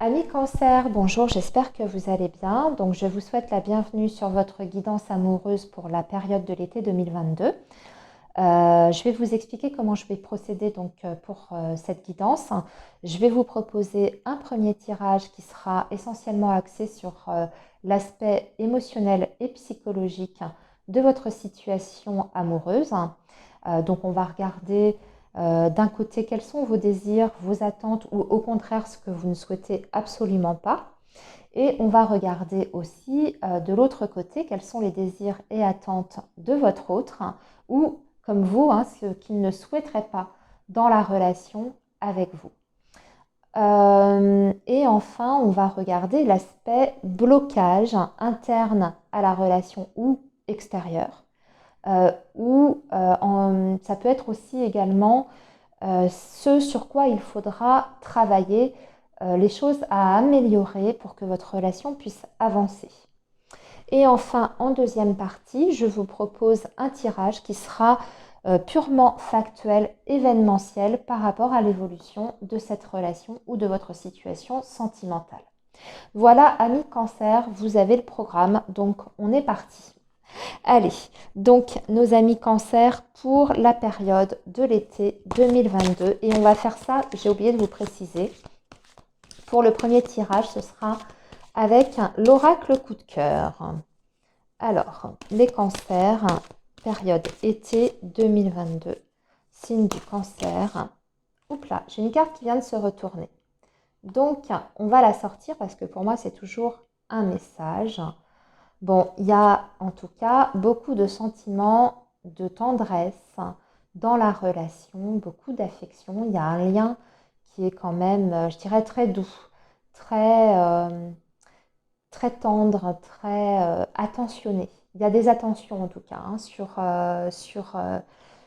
Amis Cancer, bonjour, j'espère que vous allez bien. Donc, je vous souhaite la bienvenue sur votre guidance amoureuse pour la période de l'été 2022. Je vais vous expliquer comment je vais procéder pour cette guidance. Je vais vous proposer un premier tirage qui sera essentiellement axé sur l'aspect émotionnel et psychologique de votre situation amoureuse. Donc, on va regarder d'un côté quels sont vos désirs, vos attentes ou au contraire ce que vous ne souhaitez absolument pas. Et on va regarder aussi de l'autre côté quels sont les désirs et attentes de votre autre ou comme vous, ce qu'il ne souhaiterait pas dans la relation avec vous. Et enfin, on va regarder l'aspect blocage interne à la relation ou extérieur. Ça peut être aussi également ce sur quoi il faudra travailler, les choses à améliorer pour que votre relation puisse avancer. Et enfin, en deuxième partie, je vous propose un tirage qui sera purement factuel, événementiel par rapport à l'évolution de cette relation ou de votre situation sentimentale. Voilà, amis Cancer, vous avez le programme, donc on est parti. Allez, donc nos amis Cancer pour la période de l'été 2022. Et on va faire ça, j'ai oublié de vous préciser. Pour le premier tirage, ce sera avec l'oracle coup de cœur. Alors, les Cancers, période été 2022, signe du Cancer. Oups là, j'ai une carte qui vient de se retourner. Donc, on va la sortir parce que pour moi, c'est toujours un message. Bon, il y a en tout cas beaucoup de sentiments de tendresse dans la relation, beaucoup d'affection. Il y a un lien qui est quand même, je dirais, très doux, très, très tendre, très attentionné. Il y a des attentions en tout cas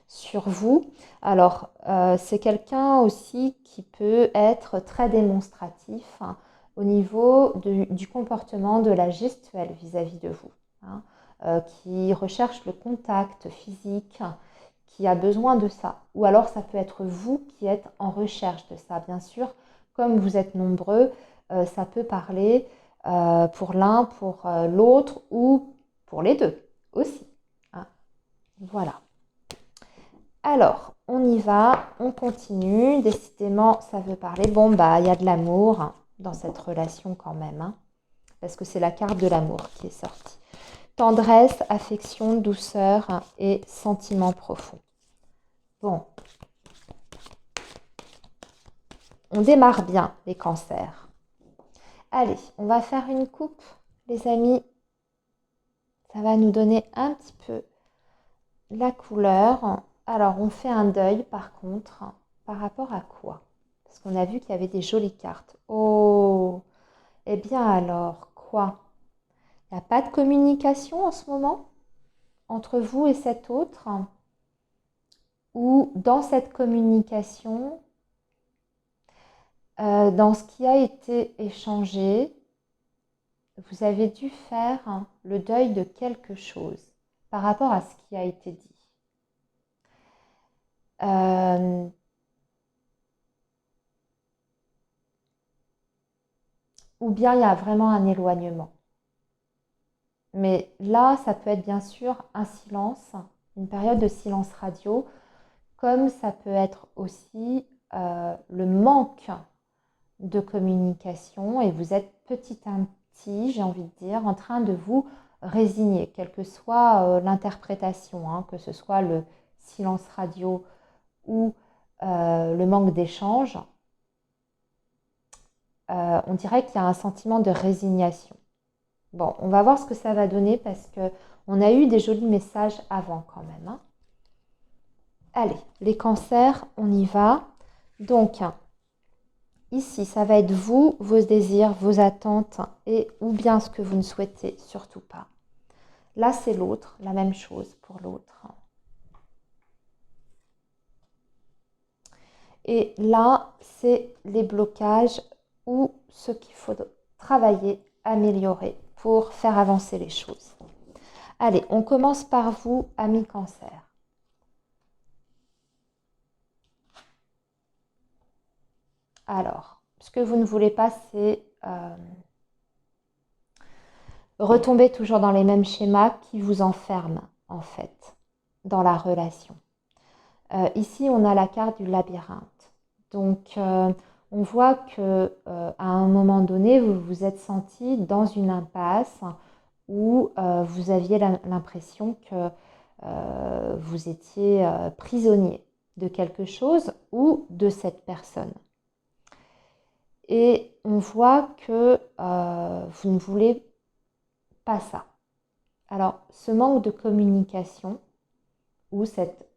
sur vous. Alors, c'est quelqu'un aussi qui peut être très démonstratif au niveau du comportement, de la gestuelle vis-à-vis de vous, qui recherche le contact physique, qui a besoin de ça. Ou alors, ça peut être vous qui êtes en recherche de ça. Bien sûr, comme vous êtes nombreux, ça peut parler pour l'un, pour l'autre ou pour les deux aussi. Voilà. Alors, on y va, on continue. Décidément, ça veut parler. Bon, il y a de l'amour dans cette relation quand même, parce que c'est la carte de l'amour qui est sortie. Tendresse, affection, douceur et sentiments profonds. Bon, on démarre bien les Cancers. Allez, on va faire une coupe, les amis. Ça va nous donner un petit peu la couleur. Alors, on fait un deuil par contre, par rapport à quoi? Parce qu'on a vu qu'il y avait des jolies cartes. Oh, eh bien alors, quoi? Il n'y a pas de communication en ce moment entre vous et cet autre? Ou dans cette communication, dans ce qui a été échangé, vous avez dû faire le deuil de quelque chose par rapport à ce qui a été dit. Ou bien il y a vraiment un éloignement. Mais là, ça peut être bien sûr un silence, une période de silence radio, comme ça peut être aussi le manque de communication et vous êtes petit à petit, j'ai envie de dire, en train de vous résigner, quelle que soit l'interprétation, que ce soit le silence radio ou le manque d'échange. On dirait qu'il y a un sentiment de résignation. Bon, on va voir ce que ça va donner parce qu'on a eu des jolis messages avant quand même. Allez, les Cancers, on y va. Donc, ici, ça va être vous, vos désirs, vos attentes et ou bien ce que vous ne souhaitez surtout pas. Là, c'est l'autre, la même chose pour l'autre. Et là, c'est les blocages ou ce qu'il faut travailler, améliorer pour faire avancer les choses. Allez, on commence par vous, amis Cancer. Alors, ce que vous ne voulez pas, c'est retomber toujours dans les mêmes schémas qui vous enferment en fait dans la relation. Ici, on a la carte du labyrinthe. Donc, on voit que à un moment donné, vous vous êtes senti dans une impasse où vous aviez l'impression que vous étiez prisonnier de quelque chose ou de cette personne. Et on voit que vous ne voulez pas ça. Alors, ce manque de communication ou cette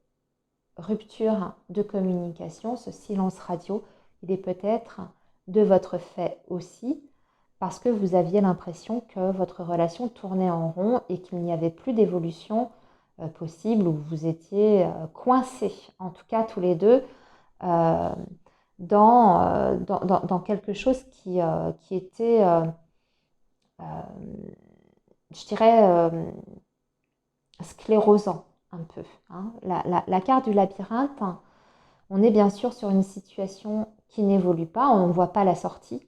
rupture de communication, ce silence radio, il est peut-être de votre fait aussi, parce que vous aviez l'impression que votre relation tournait en rond et qu'il n'y avait plus d'évolution possible, ou vous étiez coincés, en tout cas tous les deux, dans quelque chose qui était, je dirais, sclérosant un peu. Hein. La carte du labyrinthe, on est bien sûr sur une situation qui n'évolue pas, on ne voit pas la sortie.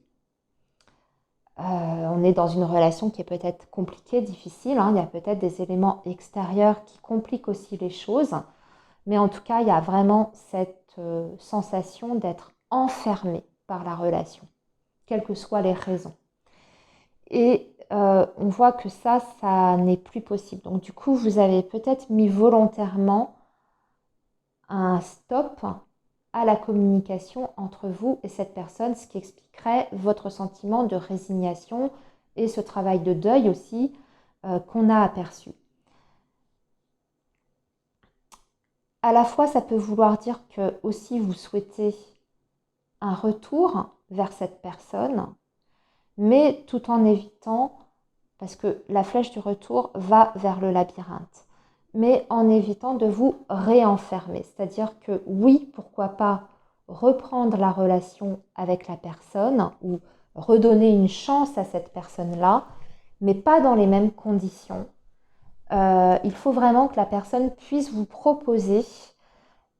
On est dans une relation qui est peut-être compliquée, difficile. Hein. Il y a peut-être des éléments extérieurs qui compliquent aussi les choses. Mais en tout cas, il y a vraiment cette sensation d'être enfermé par la relation, quelles que soient les raisons. Et on voit que ça n'est plus possible. Donc du coup, vous avez peut-être mis volontairement un stop à la communication entre vous et cette personne, ce qui expliquerait votre sentiment de résignation et ce travail de deuil aussi qu'on a aperçu. À la fois, ça peut vouloir dire que aussi vous souhaitez un retour vers cette personne, mais tout en évitant, parce que la flèche du retour va vers le labyrinthe, mais en évitant de vous réenfermer. C'est-à-dire que oui, pourquoi pas reprendre la relation avec la personne ou redonner une chance à cette personne-là, mais pas dans les mêmes conditions. Il faut vraiment que la personne puisse vous proposer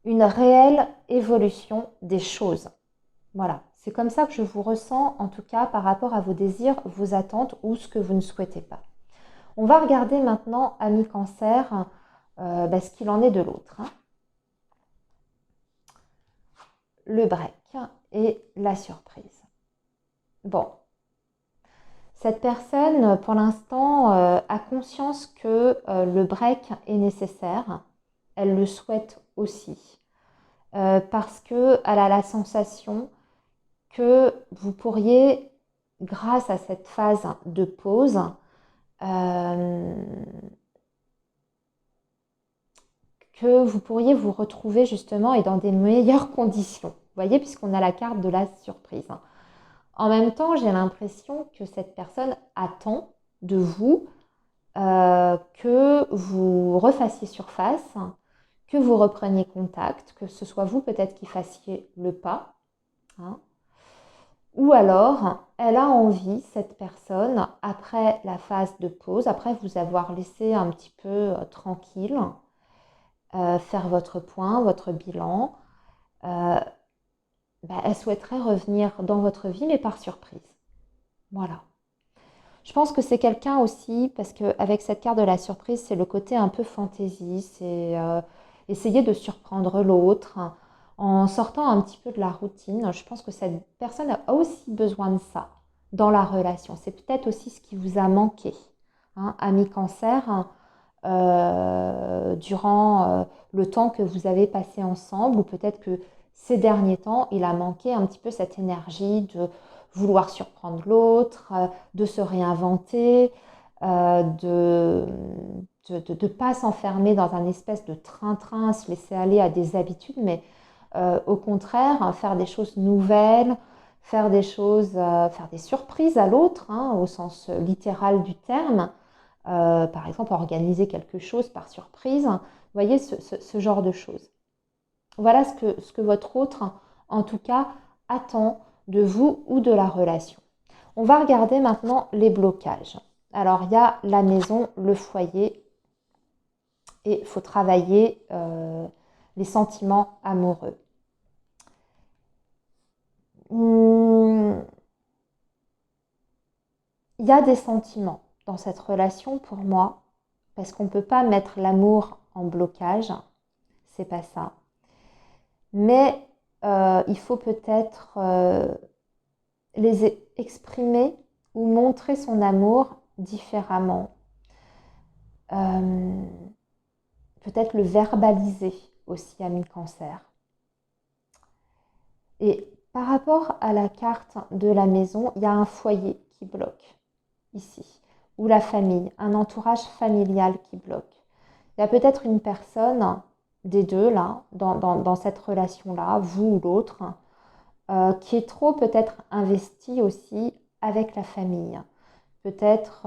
une réelle évolution des choses. Voilà, c'est comme ça que je vous ressens, en tout cas par rapport à vos désirs, vos attentes ou ce que vous ne souhaitez pas. On va regarder maintenant, amis cancer, ce qu'il en est de l'autre. Hein. Le break et la surprise. Bon, cette personne, pour l'instant, a conscience que le break est nécessaire. Elle le souhaite aussi. Parce qu'elle a la sensation que vous pourriez, grâce à cette phase de pause, que vous pourriez vous retrouver justement et dans des meilleures conditions. Vous voyez, puisqu'on a la carte de la surprise. En même temps, j'ai l'impression que cette personne attend de vous que vous refassiez surface, que vous repreniez contact, que ce soit vous peut-être qui fassiez le pas. Hein. Ou alors, elle a envie, cette personne, après la phase de pause, après vous avoir laissé un petit peu tranquille, faire votre point, votre bilan, elle souhaiterait revenir dans votre vie, mais par surprise. Voilà. Je pense que c'est quelqu'un aussi, parce qu'avec cette carte de la surprise, c'est le côté un peu fantaisie, c'est essayer de surprendre l'autre en sortant un petit peu de la routine. Je pense que cette personne a aussi besoin de ça dans la relation. C'est peut-être aussi ce qui vous a manqué, hein, ami cancer, durant le temps que vous avez passé ensemble, ou peut-être que ces derniers temps, il a manqué un petit peu cette énergie de vouloir surprendre l'autre, de se réinventer, de ne pas s'enfermer dans un espèce de train-train, se laisser aller à des habitudes, mais au contraire, hein, faire des choses nouvelles, faire des choses, faire des surprises à l'autre, hein, au sens littéral du terme. Par exemple, organiser quelque chose par surprise. Vous voyez, ce genre de choses. Voilà ce que votre autre, en tout cas, attend de vous ou de la relation. On va regarder maintenant les blocages. Alors, il y a la maison, le foyer, et il faut travailler les sentiments amoureux. il y a des sentiments dans cette relation pour moi, parce qu'on ne peut pas mettre l'amour en blocage, c'est pas ça. Mais il faut peut-être les exprimer ou montrer son amour différemment. Peut-être le verbaliser aussi à mi-cancer. Et par rapport à la carte de la maison, il y a un foyer qui bloque ici, ou la famille, un entourage familial qui bloque. Il y a peut-être une personne des deux là, dans cette relation-là, vous ou l'autre, qui est trop peut-être investie aussi avec la famille. Peut-être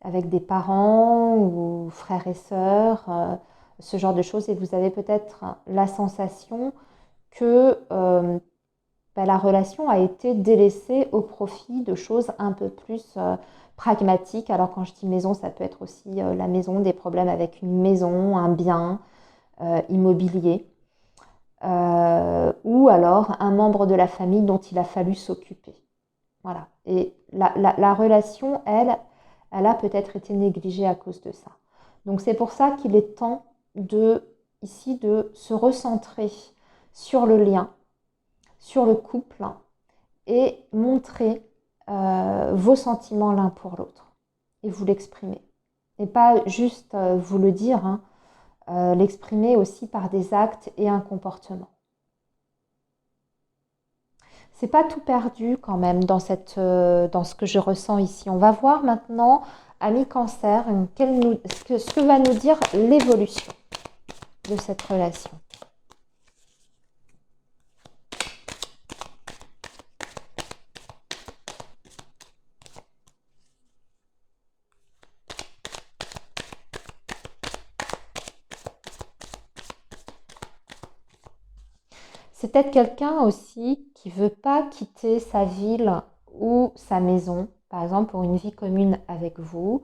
avec des parents ou frères et sœurs, ce genre de choses. Et vous avez peut-être la sensation que la relation a été délaissée au profit de choses un peu plus pragmatiques. Alors quand je dis maison, ça peut être aussi la maison, des problèmes avec une maison, un bien immobilier. Ou alors un membre de la famille dont il a fallu s'occuper. Voilà. Et la relation, elle a peut-être été négligée à cause de ça. Donc c'est pour ça qu'il est temps ici de se recentrer sur le lien, sur le couple et montrer vos sentiments l'un pour l'autre et vous l'exprimer. Et pas juste vous le dire, hein, l'exprimer aussi par des actes et un comportement. C'est pas tout perdu quand même dans ce que je ressens ici. On va voir maintenant, ami cancer, ce que va nous dire l'évolution de cette relation. C'est peut-être quelqu'un aussi qui ne veut pas quitter sa ville ou sa maison, par exemple pour une vie commune avec vous,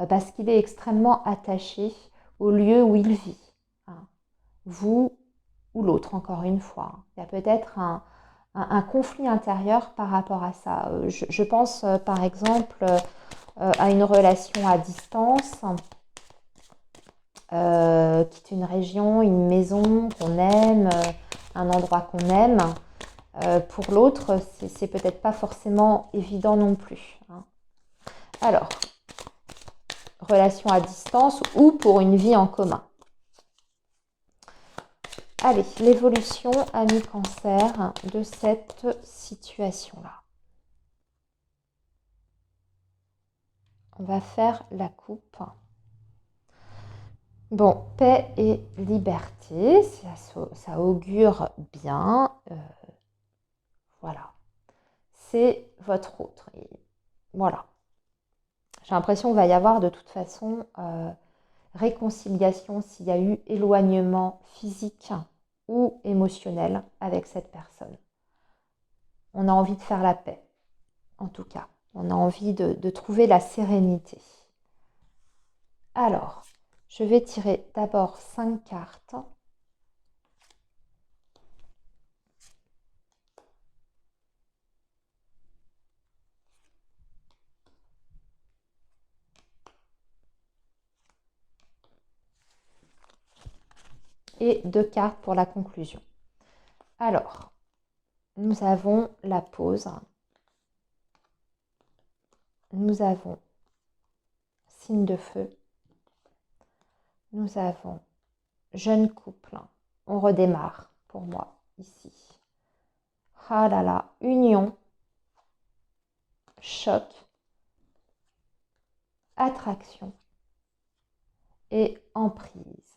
parce qu'il est extrêmement attaché au lieu où il vit. Hein. Vous ou l'autre, encore une fois. Il y a peut-être un conflit intérieur par rapport à ça. Je pense par exemple à une relation à distance, quitter une région, une maison qu'on aime, un endroit qu'on aime. Pour l'autre, c'est peut-être pas forcément évident non plus. Hein. Alors, relation à distance ou pour une vie en commun. Allez, l'évolution ami cancer de cette situation-là. On va faire la coupe. Bon, paix et liberté, ça augure bien. Voilà. C'est votre autre. Et voilà. J'ai l'impression qu'il va y avoir de toute façon réconciliation s'il y a eu éloignement physique ou émotionnel avec cette personne. On a envie de faire la paix, en tout cas. On a envie de trouver la sérénité. Alors, je vais tirer d'abord 5 cartes. Et 2 cartes pour la conclusion. Alors, nous avons la pause. Nous avons signe de feu. Nous avons jeune couple. On redémarre pour moi ici. Ah là là, union, choc, attraction et emprise.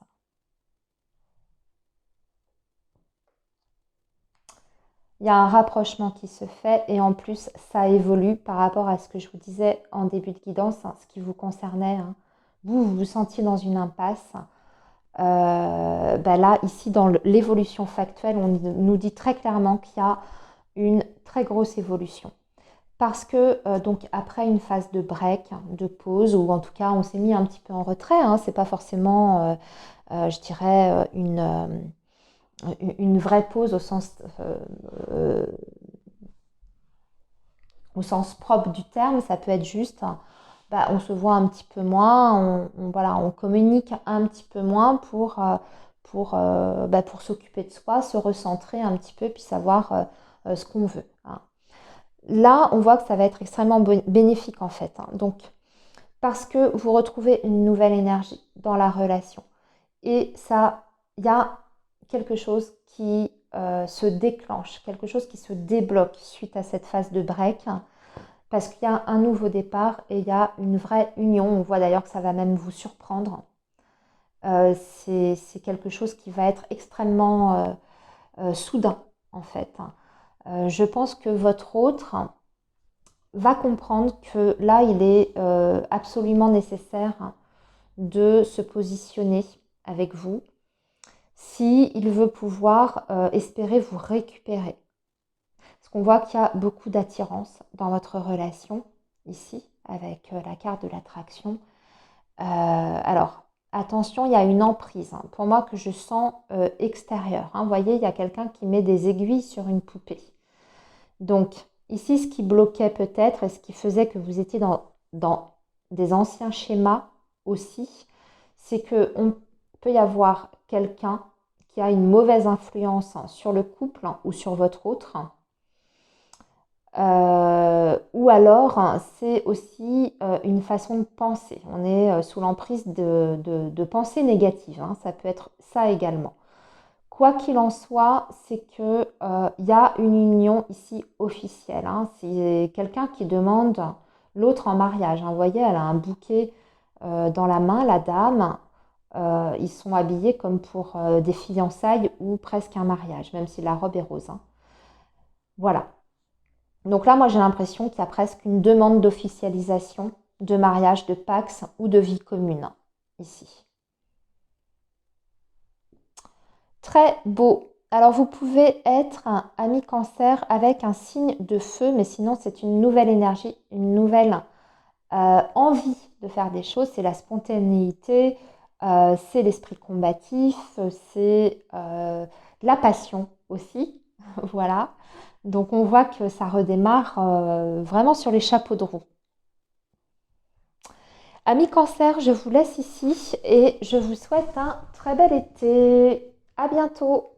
Il y a un rapprochement qui se fait et en plus ça évolue par rapport à ce que je vous disais en début de guidance, hein, ce qui vous concernait. Hein. Vous vous sentiez dans une impasse. Là, ici, dans l'évolution factuelle, on nous dit très clairement qu'il y a une très grosse évolution. Parce que, donc, après une phase de break, de pause, ou en tout cas, on s'est mis un petit peu en retrait, hein, c'est pas forcément, je dirais, une vraie pause au sens au sens propre du terme, ça peut être juste, on se voit un petit peu moins, voilà, on communique un petit peu moins pour s'occuper de soi, se recentrer un petit peu, puis savoir ce qu'on veut, hein. Là, on voit que ça va être extrêmement bénéfique en fait, hein. Donc, parce que vous retrouvez une nouvelle énergie dans la relation. Et ça, il y a quelque chose qui se déclenche, quelque chose qui se débloque suite à cette phase de break, parce qu'il y a un nouveau départ et il y a une vraie union. On voit d'ailleurs que ça va même vous surprendre. C'est quelque chose qui va être extrêmement soudain, en fait. Je pense que votre autre va comprendre que là, il est absolument nécessaire de se positionner avec vous si il veut pouvoir espérer vous récupérer. Parce qu'on voit qu'il y a beaucoup d'attirance dans votre relation, ici, avec la carte de l'attraction. Alors, attention, il y a une emprise, hein, pour moi que je sens extérieure, hein. Vous voyez, il y a quelqu'un qui met des aiguilles sur une poupée. Donc, ici, ce qui bloquait peut-être et ce qui faisait que vous étiez dans des anciens schémas aussi, c'est qu'on peut y avoir quelqu'un qui a une mauvaise influence sur le couple ou sur votre autre. Ou alors, c'est aussi une façon de penser. On est sous l'emprise de pensées négatives, hein. Ça peut être ça également. Quoi qu'il en soit, c'est qu'il y a une union ici officielle, hein. C'est quelqu'un qui demande l'autre en mariage, hein. Vous voyez, elle a un bouquet dans la main, la dame. Ils sont habillés comme pour des fiançailles ou presque un mariage, même si la robe est rose, hein. Voilà. Donc là, moi, j'ai l'impression qu'il y a presque une demande d'officialisation de mariage, de pax ou de vie commune ici. Très beau. Alors, vous pouvez être un ami cancer avec un signe de feu, mais sinon, c'est une nouvelle énergie, une nouvelle envie de faire des choses. C'est la spontanéité, c'est l'esprit combatif, c'est la passion aussi. Voilà. Donc, on voit que ça redémarre vraiment sur les chapeaux de roue. Amis cancer, je vous laisse ici et je vous souhaite un très bel été. À bientôt.